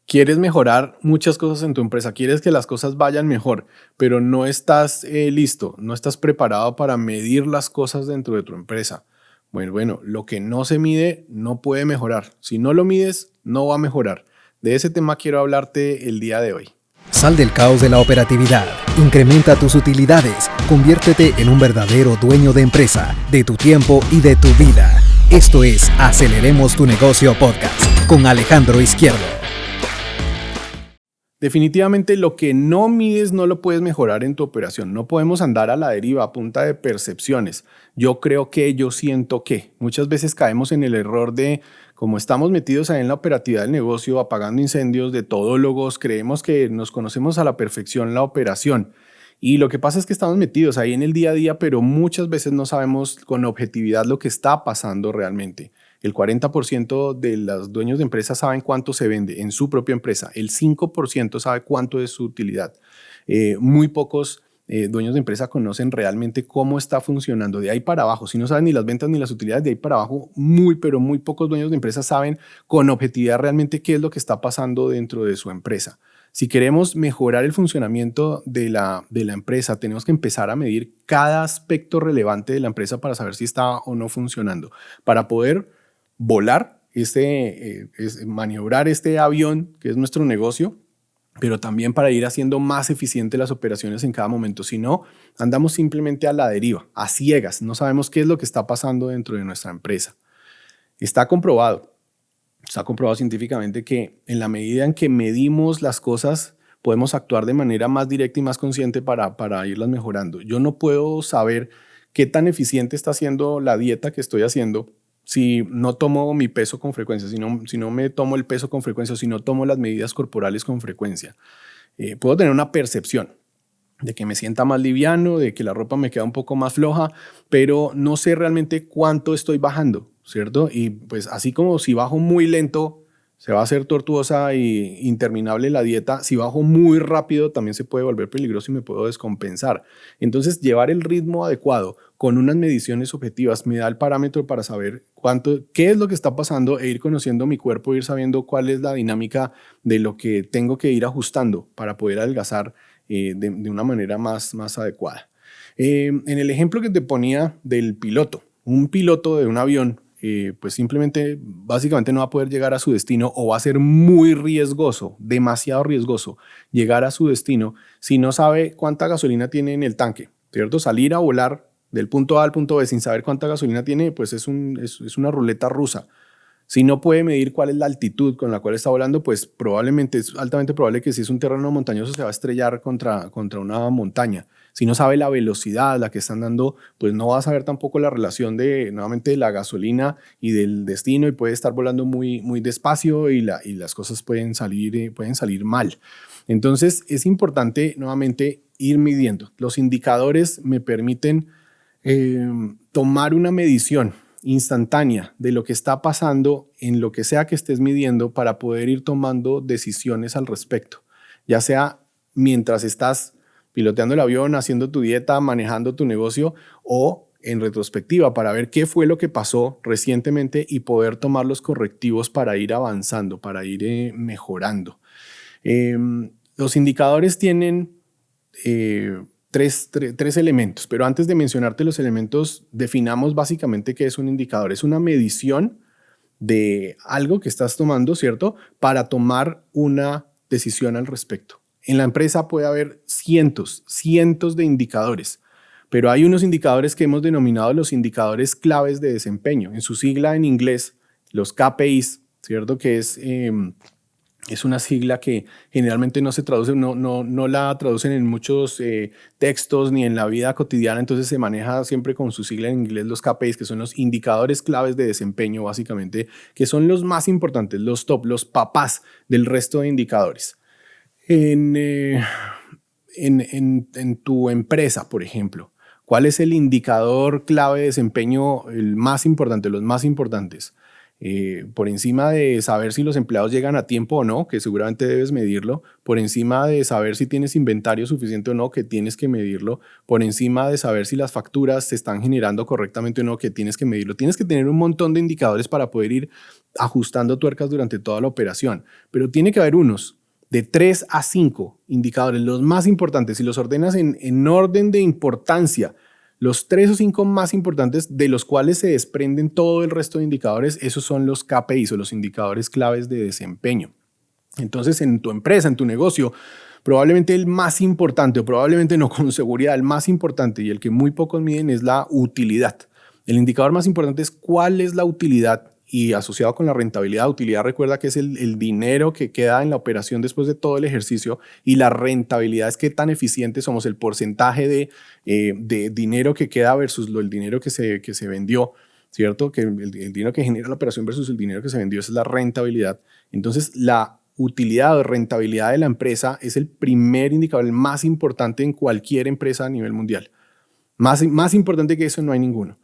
Quieres mejorar muchas cosas en tu empresa, quieres que las cosas vayan mejor, pero no estás listo, no estás preparado para medir las cosas dentro de tu empresa. Bueno, lo que no se mide no puede mejorar. Si no lo mides, no va a mejorar. De ese tema quiero hablarte el día de hoy. Sal del caos de la operatividad, incrementa tus utilidades, conviértete en un verdadero dueño de empresa, de tu tiempo y de tu vida. Esto es Aceleremos tu Negocio Podcast con Alejandro Izquierdo. Definitivamente lo que no mides no lo puedes mejorar en tu operación. No podemos andar a la deriva a punta de percepciones. Yo creo que, yo siento que. Muchas veces caemos en el error de, como estamos metidos ahí en la operatividad del negocio, apagando incendios de todólogos, creemos que nos conocemos a la perfección la operación. Y lo que pasa es que estamos metidos ahí en el día a día, pero muchas veces no sabemos con objetividad lo que está pasando realmente. El 40% de los dueños de empresas saben cuánto se vende en su propia empresa. El 5% sabe cuánto es su utilidad. Muy pocos dueños de empresa conocen realmente cómo está funcionando. De ahí para abajo, si no saben ni las ventas ni las utilidades, de ahí para abajo, pero muy pocos dueños de empresa saben con objetividad realmente qué es lo que está pasando dentro de su empresa. Si queremos mejorar el funcionamiento de la empresa, tenemos que empezar a medir cada aspecto relevante de la empresa para saber si está o no funcionando, para poder volar, maniobrar este avión que es nuestro negocio, pero también para ir haciendo más eficientes las operaciones en cada momento. Si no, andamos simplemente a la deriva, a ciegas, no sabemos qué es lo que está pasando dentro de nuestra empresa. Está comprobado científicamente que en la medida en que medimos las cosas, podemos actuar de manera más directa y más consciente para irlas mejorando. Yo no puedo saber qué tan eficiente está siendo la dieta que estoy haciendo si no tomo mi peso con frecuencia, si no me tomo el peso con frecuencia, o si no tomo las medidas corporales con frecuencia. Puedo tener una percepción de que me sienta más liviano, de que la ropa me queda un poco más floja, pero no sé realmente cuánto estoy bajando, ¿cierto? Y pues así como si bajo muy lento, se va a hacer tortuosa e interminable la dieta. Si bajo muy rápido, también se puede volver peligroso y me puedo descompensar. Entonces, llevar el ritmo adecuado con unas mediciones objetivas me da el parámetro para saber qué es lo que está pasando e ir conociendo mi cuerpo, ir sabiendo cuál es la dinámica de lo que tengo que ir ajustando para poder adelgazar de una manera más adecuada. En el ejemplo que te ponía del piloto, un piloto de un avión, pues simplemente, básicamente no va a poder llegar a su destino, o va a ser muy riesgoso, demasiado riesgoso llegar a su destino si no sabe cuánta gasolina tiene en el tanque, ¿cierto? Salir a volar del punto A al punto B sin saber cuánta gasolina tiene, pues es una ruleta rusa. Si no puede medir cuál es la altitud con la cual está volando, pues probablemente es altamente probable que si es un terreno montañoso se va a estrellar contra una montaña. Si no sabe la velocidad a la que están dando, pues no va a saber tampoco la relación nuevamente de la gasolina y del destino, y puede estar volando muy despacio y las cosas pueden salir mal. Entonces es importante nuevamente ir midiendo. Los indicadores me permiten tomar una medición instantánea de lo que está pasando en lo que sea que estés midiendo para poder ir tomando decisiones al respecto, ya sea mientras estás piloteando el avión, haciendo tu dieta, manejando tu negocio, o en retrospectiva para ver qué fue lo que pasó recientemente y poder tomar los correctivos para ir avanzando, para ir mejorando. Los indicadores tienen tres elementos, pero antes de mencionarte los elementos, definamos básicamente qué es un indicador. Es una medición de algo que estás tomando, ¿cierto? Para tomar una decisión al respecto. En la empresa puede haber cientos de indicadores, pero hay unos indicadores que hemos denominado los indicadores claves de desempeño. En su sigla en inglés, los KPIs, ¿cierto? Que es una sigla que generalmente no se traduce, no la traducen en muchos textos ni en la vida cotidiana, entonces se maneja siempre con su sigla en inglés, los KPIs, que son los indicadores claves de desempeño, básicamente, que son los más importantes, los top, los papás del resto de indicadores. En tu empresa, por ejemplo, ¿cuál es el indicador clave de desempeño, el más importante, los más importantes? Por encima de saber si los empleados llegan a tiempo o no, que seguramente debes medirlo, por encima de saber si tienes inventario suficiente o no, que tienes que medirlo, por encima de saber si las facturas se están generando correctamente o no, que tienes que medirlo. Tienes que tener un montón de indicadores para poder ir ajustando tuercas durante toda la operación, pero tiene que haber unos de 3 a 5 indicadores, los más importantes, si los ordenas en orden de importancia. Los 3 o 5 más importantes de los cuales se desprenden todo el resto de indicadores, esos son los KPIs o los indicadores claves de desempeño. Entonces, en tu empresa, en tu negocio, probablemente el más importante, o probablemente no con seguridad, el más importante y el que muy pocos miden es la utilidad. El indicador más importante es cuál es la utilidad y asociado con la rentabilidad. Utilidad, recuerda que es el dinero que queda en la operación después de todo el ejercicio, y la rentabilidad es qué tan eficientes somos, el porcentaje de dinero que queda versus el dinero que se vendió, ¿cierto? Que el dinero que genera la operación versus el dinero que se vendió, esa es la rentabilidad. Entonces, la utilidad o rentabilidad de la empresa es el primer indicador, el más importante en cualquier empresa a nivel mundial. Más importante que eso no hay ninguno.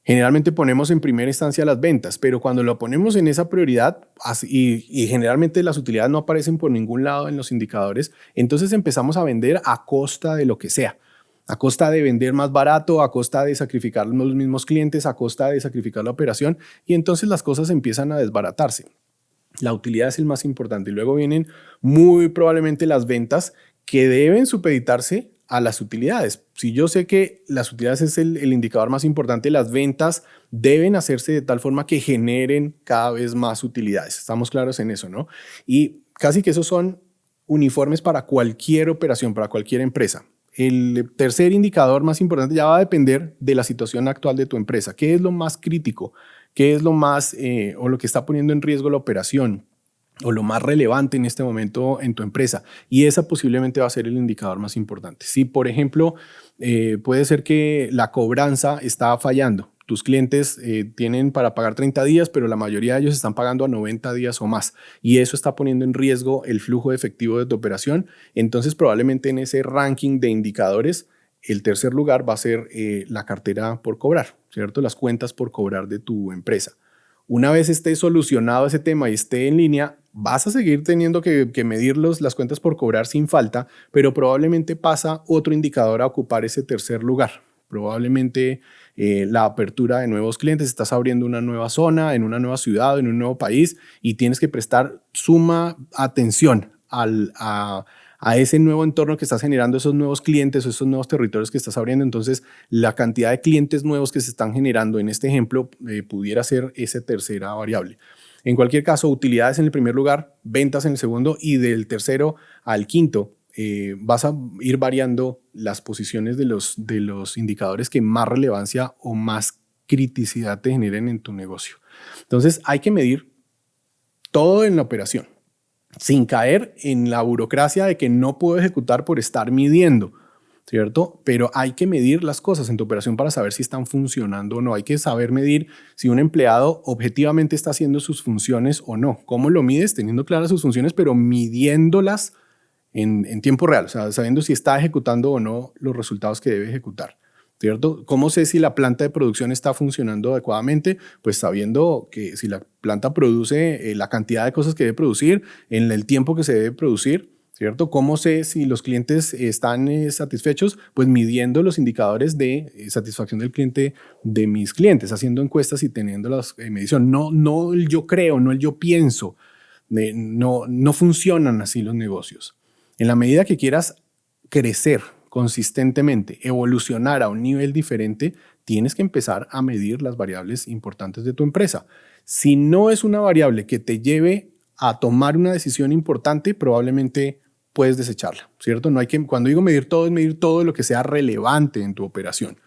Generalmente ponemos en primera instancia las ventas, pero cuando lo ponemos en esa prioridad y generalmente las utilidades no aparecen por ningún lado en los indicadores, entonces empezamos a vender a costa de lo que sea, a costa de vender más barato, a costa de sacrificar los mismos clientes, a costa de sacrificar la operación, y entonces las cosas empiezan a desbaratarse. La utilidad es el más importante y luego vienen muy probablemente las ventas, que deben supeditarse a las utilidades. Si yo sé que las utilidades es el indicador más importante, las ventas deben hacerse de tal forma que generen cada vez más utilidades. Estamos claros en eso, ¿no? Y casi que esos son uniformes para cualquier operación, para cualquier empresa. El tercer indicador más importante ya va a depender de la situación actual de tu empresa. ¿Qué es lo más crítico? ¿Qué es lo más o lo que está poniendo en riesgo la operación? O lo más relevante en este momento en tu empresa, y esa posiblemente va a ser el indicador más importante. Si, por ejemplo, puede ser que la cobranza está fallando, tus clientes tienen para pagar 30 días, pero la mayoría de ellos están pagando a 90 días o más, y eso está poniendo en riesgo el flujo de efectivo de tu operación, entonces probablemente en ese ranking de indicadores, el tercer lugar va a ser la cartera por cobrar, ¿cierto? Las cuentas por cobrar de tu empresa. Una vez esté solucionado ese tema y esté en línea, vas a seguir teniendo que medir las cuentas por cobrar sin falta, pero probablemente pasa otro indicador a ocupar ese tercer lugar. Probablemente la apertura de nuevos clientes, estás abriendo una nueva zona, en una nueva ciudad, en un nuevo país, y tienes que prestar suma atención a ese nuevo entorno que estás generando, esos nuevos clientes o esos nuevos territorios que estás abriendo. Entonces, la cantidad de clientes nuevos que se están generando en este ejemplo pudiera ser esa tercera variable. En cualquier caso, utilidades en el primer lugar, ventas en el segundo, y del tercero al quinto vas a ir variando las posiciones de los indicadores que más relevancia o más criticidad te generen en tu negocio. Entonces, hay que medir todo en la operación, sin caer en la burocracia de que no puedo ejecutar por estar midiendo, ¿cierto? Pero hay que medir las cosas en tu operación para saber si están funcionando o no. Hay que saber medir si un empleado objetivamente está haciendo sus funciones o no. ¿Cómo lo mides? Teniendo claras sus funciones, pero midiéndolas en tiempo real, o sea, sabiendo si está ejecutando o no los resultados que debe ejecutar, ¿cierto? ¿Cómo sé si la planta de producción está funcionando adecuadamente? Pues sabiendo que si la planta produce la cantidad de cosas que debe producir en el tiempo que se debe producir, ¿cierto? ¿Cómo sé si los clientes están satisfechos? Pues midiendo los indicadores de satisfacción del cliente de mis clientes, haciendo encuestas y teniendo las medición. No el yo creo, no el yo pienso. No funcionan así los negocios. En la medida que quieras crecer consistentemente, evolucionar a un nivel diferente, tienes que empezar a medir las variables importantes de tu empresa. Si no es una variable que te lleve a tomar una decisión importante, probablemente puedes desecharla, ¿cierto? Cuando digo medir todo, es medir todo lo que sea relevante en tu operación.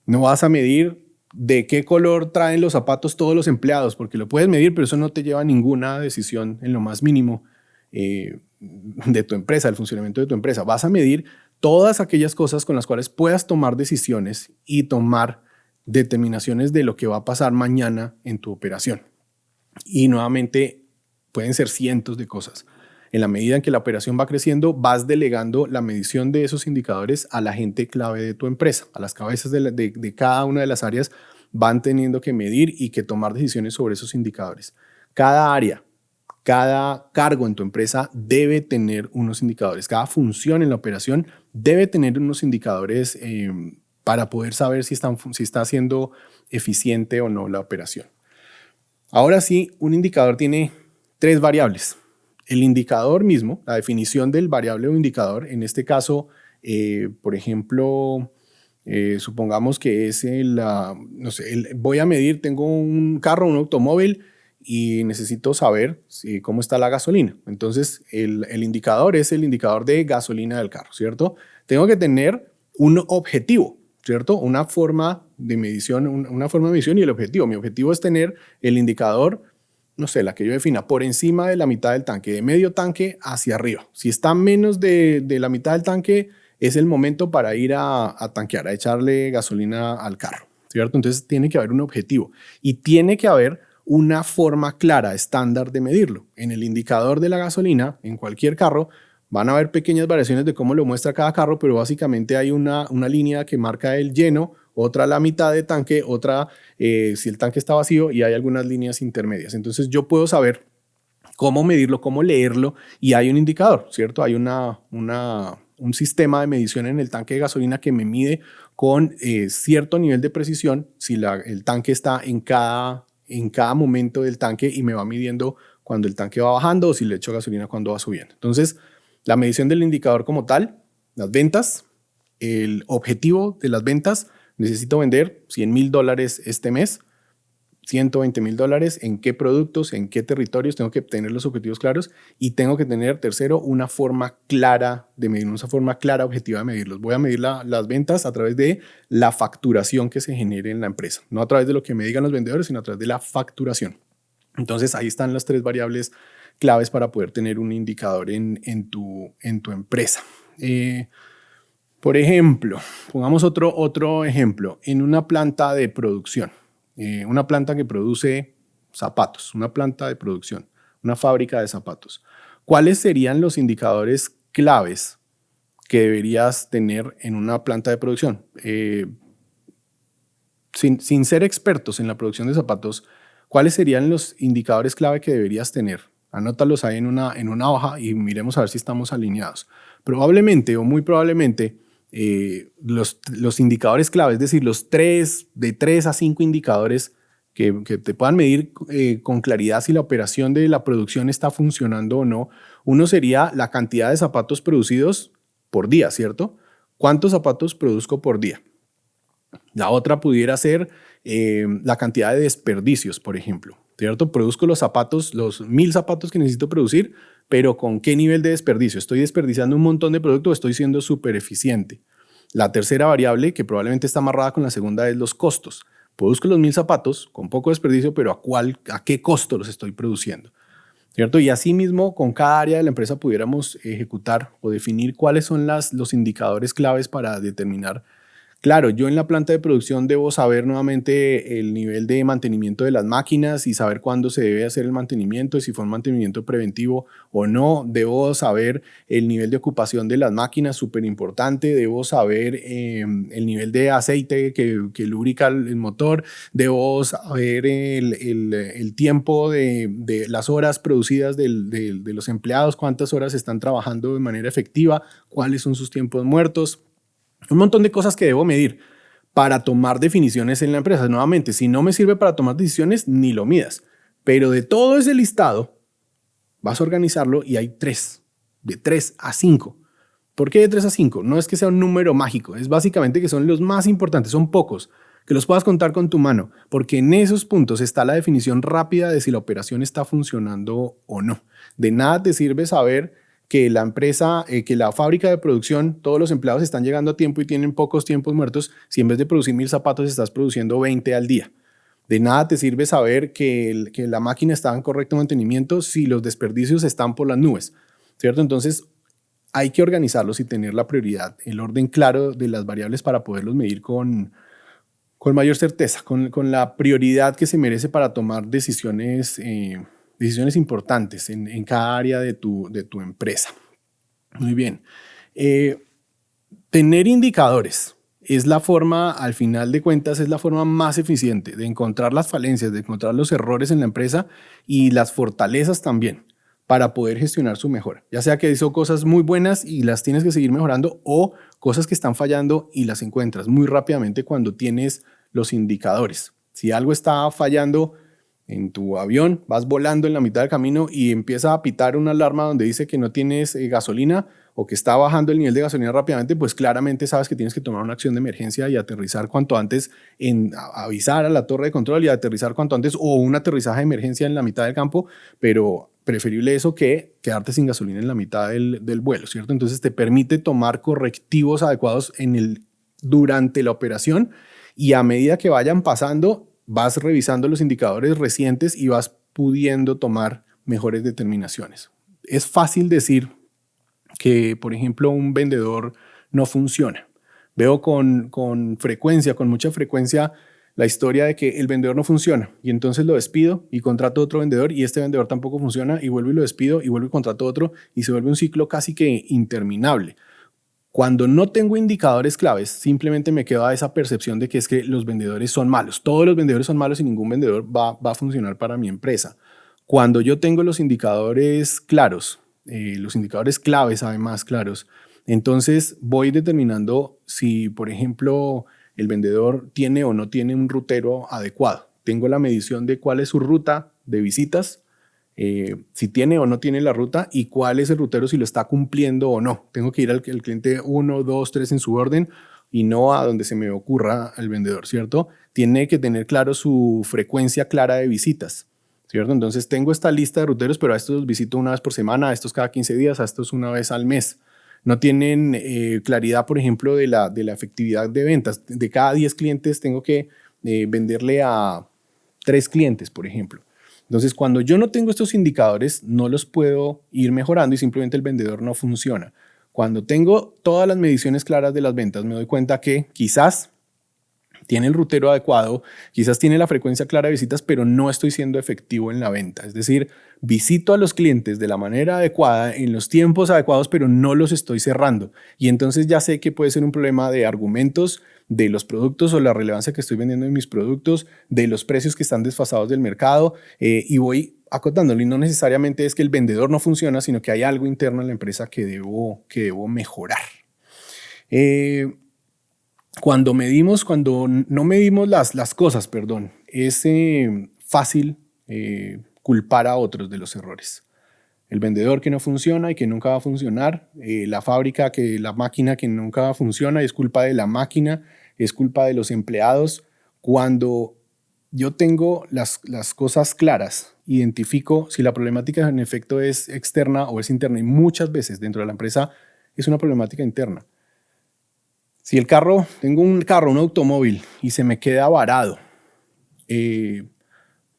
No vas a medir de qué color traen los zapatos todos los empleados, porque lo puedes medir, pero eso no te lleva a ninguna decisión en lo más mínimo de tu empresa, el funcionamiento de tu empresa. Vas a medir todas aquellas cosas con las cuales puedas tomar decisiones y tomar determinaciones de lo que va a pasar mañana en tu operación. Y nuevamente pueden ser cientos de cosas. En la medida en que la operación va creciendo, vas delegando la medición de esos indicadores a la gente clave de tu empresa, a las cabezas de cada una de las áreas van teniendo que medir y que tomar decisiones sobre esos indicadores. Cada área, cada cargo en tu empresa debe tener unos indicadores. Cada función en la operación debe tener unos indicadores para poder saber si está siendo eficiente o no la operación. Ahora sí, un indicador tiene 3 variables. El indicador mismo, la definición del variable o indicador, en este caso, por ejemplo, supongamos que es voy a medir, tengo un carro, un automóvil, y necesito saber cómo está la gasolina. Entonces, el indicador es el indicador de gasolina del carro, ¿cierto? Tengo que tener un objetivo, ¿cierto? Una forma de medición, y el objetivo. Mi objetivo es tener el indicador, no sé, la que yo defina, por encima de la mitad del tanque, de medio tanque hacia arriba. Si está menos de la mitad del tanque, es el momento para ir a tanquear, a echarle gasolina al carro, ¿cierto? Entonces, tiene que haber un objetivo y tiene que haber una forma clara, estándar de medirlo. En el indicador de la gasolina, en cualquier carro, van a haber pequeñas variaciones de cómo lo muestra cada carro, pero básicamente hay una línea que marca el lleno, otra la mitad de tanque, otra si el tanque está vacío, y hay algunas líneas intermedias. Entonces yo puedo saber cómo medirlo, cómo leerlo, y hay un indicador, ¿cierto? Hay un sistema de medición en el tanque de gasolina que me mide con cierto nivel de precisión si el tanque está en cada momento del tanque, y me va midiendo cuando el tanque va bajando o si le echo gasolina cuando va subiendo. Entonces, la medición del indicador como tal, las ventas, el objetivo de las ventas, necesito vender $100,000 este mes, $120,000, en qué productos, en qué territorios, tengo que tener los objetivos claros, y tengo que tener, tercero, una forma clara de medir, una forma clara, objetiva de medirlos. Voy a medir las ventas a través de la facturación que se genere en la empresa, no a través de lo que me digan los vendedores, sino a través de la facturación. Entonces ahí están las 3 variables claves para poder tener un indicador en tu empresa. Por ejemplo, pongamos otro ejemplo, en una planta de producción. Una planta que produce zapatos, una planta de producción, una fábrica de zapatos. ¿Cuáles serían los indicadores claves que deberías tener en una planta de producción? Sin ser expertos en la producción de zapatos, ¿cuáles serían los indicadores clave que deberías tener? Anótalos ahí en una hoja y miremos a ver si estamos alineados. Probablemente o muy probablemente los indicadores clave, es decir, de 3 a 5 indicadores que te puedan medir con claridad si la operación de la producción está funcionando o no. Uno sería la cantidad de zapatos producidos por día, ¿cierto? ¿Cuántos zapatos produzco por día? La otra pudiera ser la cantidad de desperdicios, por ejemplo, ¿cierto? Produzco los 1,000 zapatos que necesito producir, pero ¿con qué nivel de desperdicio? ¿Estoy desperdiciando un montón de producto o estoy siendo súper eficiente? La tercera variable, que probablemente está amarrada con la segunda, es los costos. Produzco los 1,000 zapatos con poco desperdicio, pero ¿a qué costo los estoy produciendo? ¿Cierto? Y asimismo, con cada área de la empresa pudiéramos ejecutar o definir cuáles son los indicadores claves para determinar. Claro, yo en la planta de producción debo saber nuevamente el nivel de mantenimiento de las máquinas y saber cuándo se debe hacer el mantenimiento, si fue un mantenimiento preventivo o no. Debo saber el nivel de ocupación de las máquinas, súper importante. Debo saber el nivel de aceite que lubrica el motor. Debo saber el tiempo de las horas producidas de los empleados, cuántas horas están trabajando de manera efectiva, cuáles son sus tiempos muertos. Un montón de cosas que debo medir para tomar definiciones en la empresa. Nuevamente, si no me sirve para tomar decisiones, ni lo midas. Pero de todo ese listado, vas a organizarlo y hay 3, de 3 a 5. ¿Por qué de 3 a 5? No es que sea un número mágico, es básicamente que son los más importantes, son pocos, que los puedas contar con tu mano, porque en esos puntos está la definición rápida de si la operación está funcionando o no. De nada te sirve saber que la empresa, que la fábrica de producción, todos los empleados están llegando a tiempo y tienen pocos tiempos muertos, si en vez de producir 1,000 zapatos estás produciendo 20 al día. De nada te sirve saber que la máquina está en correcto mantenimiento si los desperdicios están por las nubes, ¿cierto? Entonces hay que organizarlos y tener la prioridad, el orden claro de las variables para poderlos medir con mayor certeza, con la prioridad que se merece para tomar decisiones importantes en cada área de tu empresa. Muy bien. Tener indicadores es la forma, al final de cuentas, es la forma más eficiente de encontrar las falencias, de encontrar los errores en la empresa y las fortalezas también para poder gestionar su mejora. Ya sea que hizo cosas muy buenas y las tienes que seguir mejorando o cosas que están fallando y las encuentras muy rápidamente cuando tienes los indicadores. Si algo está fallando en tu avión, vas volando en la mitad del camino y empieza a pitar una alarma donde dice que no tienes gasolina o que está bajando el nivel de gasolina rápidamente, pues claramente sabes que tienes que tomar una acción de emergencia y aterrizar cuanto antes, avisar a la torre de control y aterrizar cuanto antes, o un aterrizaje de emergencia en la mitad del campo, pero preferible eso que quedarte sin gasolina en la mitad del vuelo, ¿cierto? Entonces te permite tomar correctivos adecuados durante la operación, y a medida que vayan pasando, vas revisando los indicadores recientes y vas pudiendo tomar mejores determinaciones. Es fácil decir que, por ejemplo, un vendedor no funciona. Veo con mucha frecuencia, la historia de que el vendedor no funciona y entonces lo despido y contrato otro vendedor y este vendedor tampoco funciona y vuelvo y lo despido y vuelvo y contrato otro y se vuelve un ciclo casi que interminable. Cuando no tengo indicadores claves, simplemente me quedo a esa percepción de que es que los vendedores son malos. Todos los vendedores son malos y ningún vendedor va a funcionar para mi empresa. Cuando yo tengo los indicadores claros, los indicadores claves además claros, entonces voy determinando si, por ejemplo, el vendedor tiene o no tiene un rutero adecuado. Tengo la medición de cuál es su ruta de visitas, si tiene o no tiene la ruta y cuál es el rutero, si lo está cumpliendo o no. Tengo que ir al cliente 1, 2, 3 en su orden y no a donde se me ocurra al vendedor, ¿cierto? Tiene que tener claro su frecuencia clara de visitas, ¿cierto? Entonces tengo esta lista de ruteros, pero a estos los visito una vez por semana, a estos cada 15 días, a estos una vez al mes. No tienen claridad, por ejemplo, de la efectividad de ventas. De cada 10 clientes tengo que venderle a 3 clientes, por ejemplo. Entonces, cuando yo no tengo estos indicadores, no los puedo ir mejorando y simplemente el vendedor no funciona. Cuando tengo todas las mediciones claras de las ventas, me doy cuenta que quizás tiene el rutero adecuado, quizás tiene la frecuencia clara de visitas, pero no estoy siendo efectivo en la venta. Es decir, visito a los clientes de la manera adecuada, en los tiempos adecuados, pero no los estoy cerrando. Y entonces ya sé que puede ser un problema de argumentos, de los productos o la relevancia que estoy vendiendo en mis productos, de los precios que están desfasados del mercado, y voy acotándolo. Y no necesariamente es que el vendedor no funciona, sino que hay algo interno en la empresa que debo mejorar. Cuando no medimos las cosas, es fácil culpar a otros de los errores. El vendedor que no funciona y que nunca va a funcionar, la máquina que nunca funciona, es culpa de la máquina, es culpa de los empleados. Cuando yo tengo las cosas claras, identifico si la problemática en efecto es externa o es interna, y muchas veces dentro de la empresa es una problemática interna. Si tengo un automóvil y se me queda varado,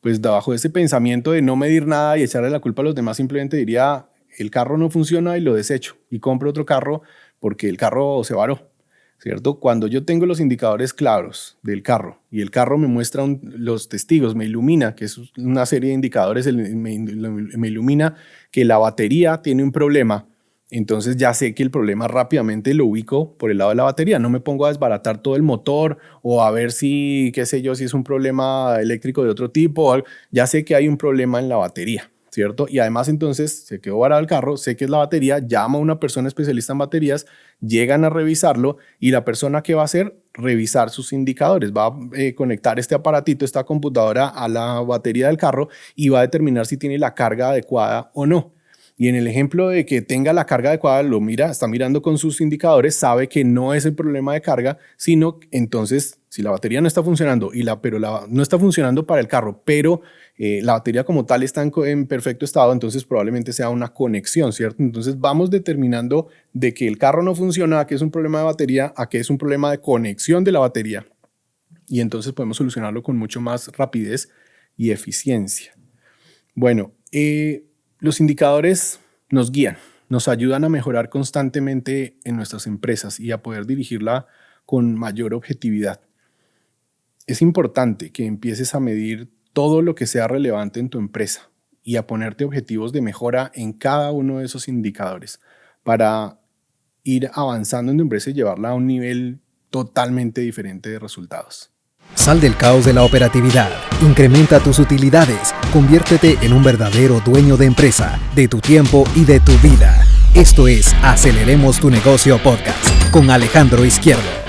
pues bajo ese pensamiento de no medir nada y echarle la culpa a los demás, simplemente diría, el carro no funciona y lo desecho y compro otro carro porque el carro se varó, ¿cierto? Cuando yo tengo los indicadores claros del carro y el carro me muestra los testigos, me ilumina, que es una serie de indicadores, me ilumina que la batería tiene un problema, entonces ya sé que el problema rápidamente lo ubico por el lado de la batería. No me pongo a desbaratar todo el motor o a ver si es un problema eléctrico de otro tipo. Ya sé que hay un problema en la batería, ¿cierto? Y además entonces se quedó varado el carro, sé que es la batería, llamo a una persona especialista en baterías, llegan a revisarlo y la persona que va a hacer, revisar sus indicadores, va a conectar este aparatito, esta computadora a la batería del carro y va a determinar si tiene la carga adecuada o no. Y en el ejemplo de que tenga la carga adecuada, está mirando con sus indicadores, sabe que no es el problema de carga, sino entonces si la batería no está funcionando, no está funcionando para el carro, pero la batería como tal está en perfecto estado, entonces probablemente sea una conexión, ¿cierto? Entonces vamos determinando de que el carro no funciona, a que es un problema de batería, a que es un problema de conexión de la batería. Y entonces podemos solucionarlo con mucho más rapidez y eficiencia. Bueno, los indicadores nos guían, nos ayudan a mejorar constantemente en nuestras empresas y a poder dirigirla con mayor objetividad. Es importante que empieces a medir todo lo que sea relevante en tu empresa y a ponerte objetivos de mejora en cada uno de esos indicadores para ir avanzando en tu empresa y llevarla a un nivel totalmente diferente de resultados. Sal del caos de la operatividad, incrementa tus utilidades, conviértete en un verdadero dueño de empresa, de tu tiempo y de tu vida. Esto es Aceleremos tu Negocio Podcast con Alejandro Izquierdo.